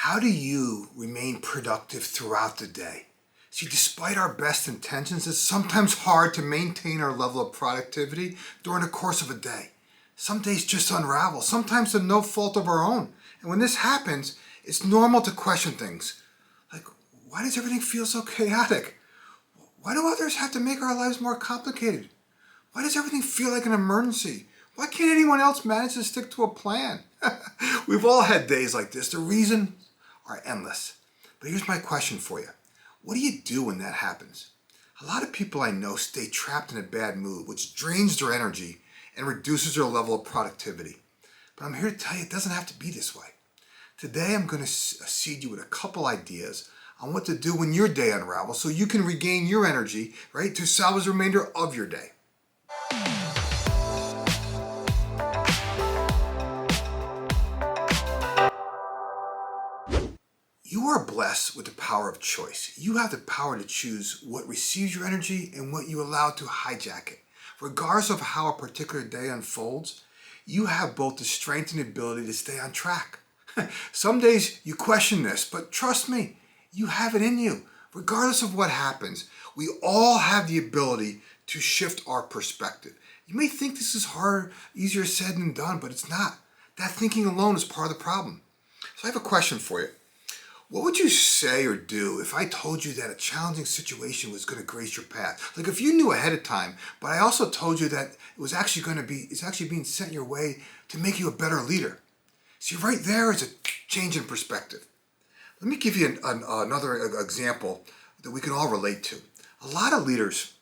How do you remain productive throughout the day? See, despite our best intentions, it's sometimes hard to maintain our level of productivity during the course of a day. Some days just unravel, sometimes to no fault of our own. And when this happens, it's normal to question things. Like, why does everything feel so chaotic? Why do others have to make our lives more complicated? Why does everything feel like an emergency? Why can't anyone else manage to stick to a plan? We've all had days like this. The reasons are endless. But here's my question for you. What do you do when that happens? A lot of people I know stay trapped in a bad mood, which drains their energy and reduces their level of productivity. But I'm here to tell you it doesn't have to be this way. Today I'm going to seed you with a couple ideas on what to do when your day unravels so you can regain your energy, right, to salvage the remainder of your day. You are blessed with the power of choice. You have the power to choose what receives your energy and what you allow to hijack it. Regardless of how a particular day unfolds, you have both the strength and the ability to stay on track. Some days you question this, but trust me, you have it in you. Regardless of what happens, we all have the ability to shift our perspective. You may think this is easier said than done, but it's not. That thinking alone is part of the problem. So I have a question for you. What would you say or do if I told you that a challenging situation was going to grace your path? Like if you knew ahead of time, but I also told you that it's actually being sent your way to make you a better leader. See, right there is a change in perspective. Let me give you another example that we can all relate to. A lot of leaders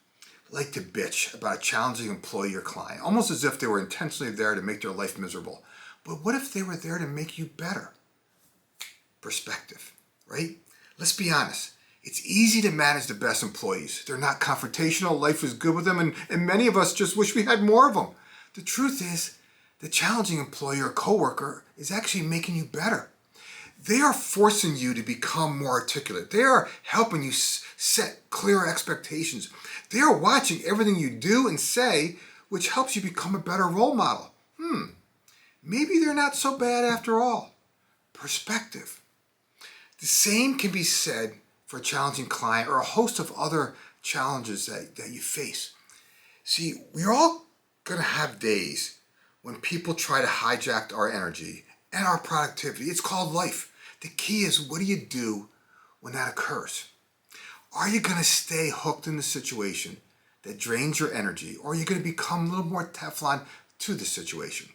like to bitch about a challenging employee or client, almost as if they were intentionally there to make their life miserable. But what if they were there to make you better? Perspective, right? Let's be honest. It's easy to manage the best employees. They're not confrontational, life is good with them, and many of us just wish we had more of them. The truth is, the challenging employee or coworker is actually making you better. They are forcing you to become more articulate. They are helping you set clearer expectations. They are watching everything you do and say, which helps you become a better role model. Maybe they're not so bad after all. Perspective. The same can be said for a challenging client or a host of other challenges that you face. See, we're all going to have days when people try to hijack our energy and our productivity. It's called life. The key is, what do you do when that occurs? Are you going to stay hooked in the situation that drains your energy, or are you going to become a little more Teflon to the situation?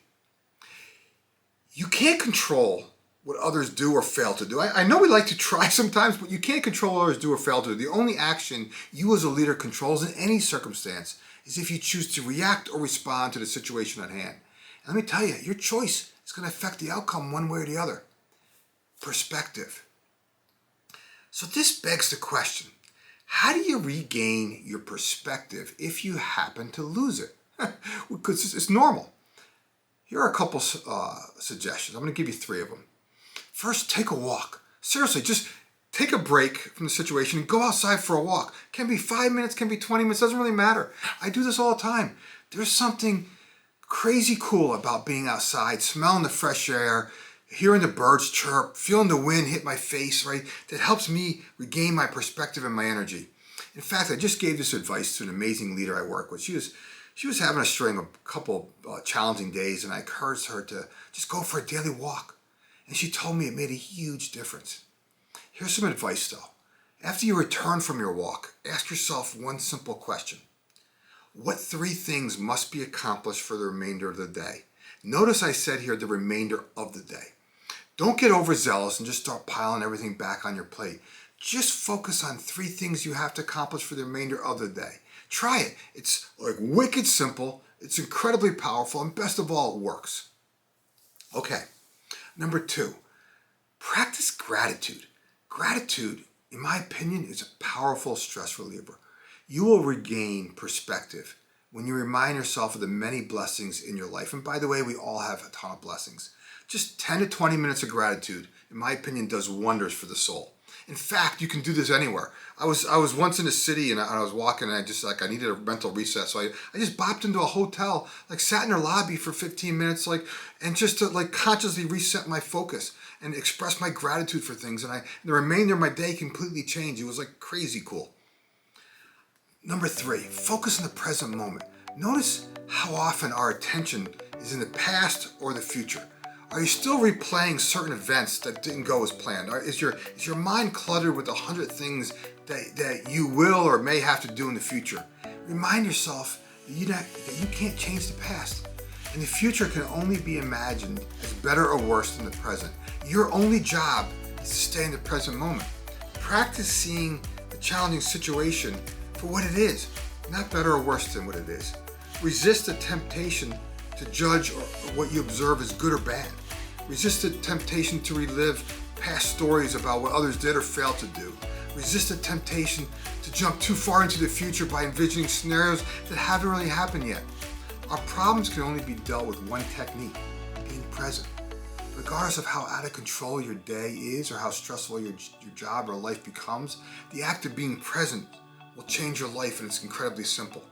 You can't control what others do or fail to do. I know we like to try sometimes, but you can't control what others do or fail to do. The only action you as a leader controls in any circumstance is if you choose to react or respond to the situation at hand. And let me tell you, your choice is going to affect the outcome one way or the other. Perspective. So this begs the question, how do you regain your perspective if you happen to lose it? Because it's normal. Here are a couple suggestions. I'm going to give you 3 of them. First, take a walk. Seriously, just take a break from the situation and go outside for a walk. Can be 5 minutes, can be 20 minutes, doesn't really matter. I do this all the time. There's something crazy cool about being outside, smelling the fresh air, hearing the birds chirp, feeling the wind hit my face, right? That helps me regain my perspective and my energy. In fact, I just gave this advice to an amazing leader I work with. She was having a string of a couple challenging days, and I encouraged her to just go for a daily walk. And she told me it made a huge difference. Here's some advice though. After you return from your walk, ask yourself one simple question. What 3 things must be accomplished for the remainder of the day? Notice I said here the remainder of the day. Don't get overzealous and just start piling everything back on your plate. Just focus on 3 things you have to accomplish for the remainder of the day. Try it. It's like wicked simple, it's incredibly powerful, and best of all, it works. Okay. Number 2, practice gratitude. Gratitude, in my opinion, is a powerful stress reliever. You will regain perspective when you remind yourself of the many blessings in your life. And by the way, we all have a ton of blessings. Just 10 to 20 minutes of gratitude, in my opinion, does wonders for the soul. In fact, you can do this anywhere. I was once in a city and I was walking and I needed a mental reset. So I just bopped into a hotel, sat in their lobby for 15 minutes, and just to consciously reset my focus. and express my gratitude for things, and the remainder of my day completely changed. It was like crazy cool. Number 3, focus on the present moment. Notice how often our attention is in the past or the future. Are you still replaying certain events that didn't go as planned? Is your mind cluttered with 100 things that you will or may have to do in the future? Remind yourself that you can't change the past, and the future can only be imagined as better or worse than the present. Your only job is to stay in the present moment. Practice seeing the challenging situation for what it is, not better or worse than what it is. Resist the temptation to judge what you observe as good or bad. Resist the temptation to relive past stories about what others did or failed to do. Resist the temptation to jump too far into the future by envisioning scenarios that haven't really happened yet. Our problems can only be dealt with one technique: being present. Regardless of how out of control your day is or how stressful your job or life becomes, the act of being present will change your life, and it's incredibly simple.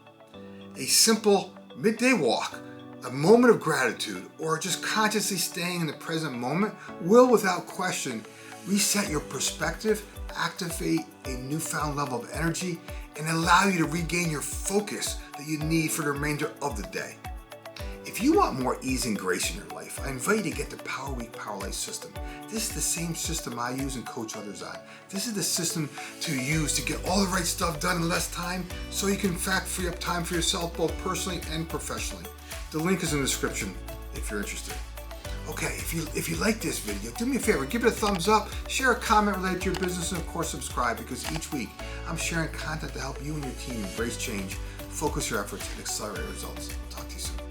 A simple midday walk, a moment of gratitude, or just consciously staying in the present moment will, without question, reset your perspective, activate a newfound level of energy, and allow you to regain your focus that you need for the remainder of the day. If you want more ease and grace in your life, I invite you to get the Power Week Power Life system. This is the same system I use and coach others on. This is the system to use to get all the right stuff done in less time, so you can in fact free up time for yourself both personally and professionally. The link is in the description if you're interested. Okay, if you like this video, do me a favor, give it a thumbs up, share a comment related to your business, and of course subscribe, because each week I'm sharing content to help you and your team embrace change, focus your efforts, and accelerate results. Talk to you soon.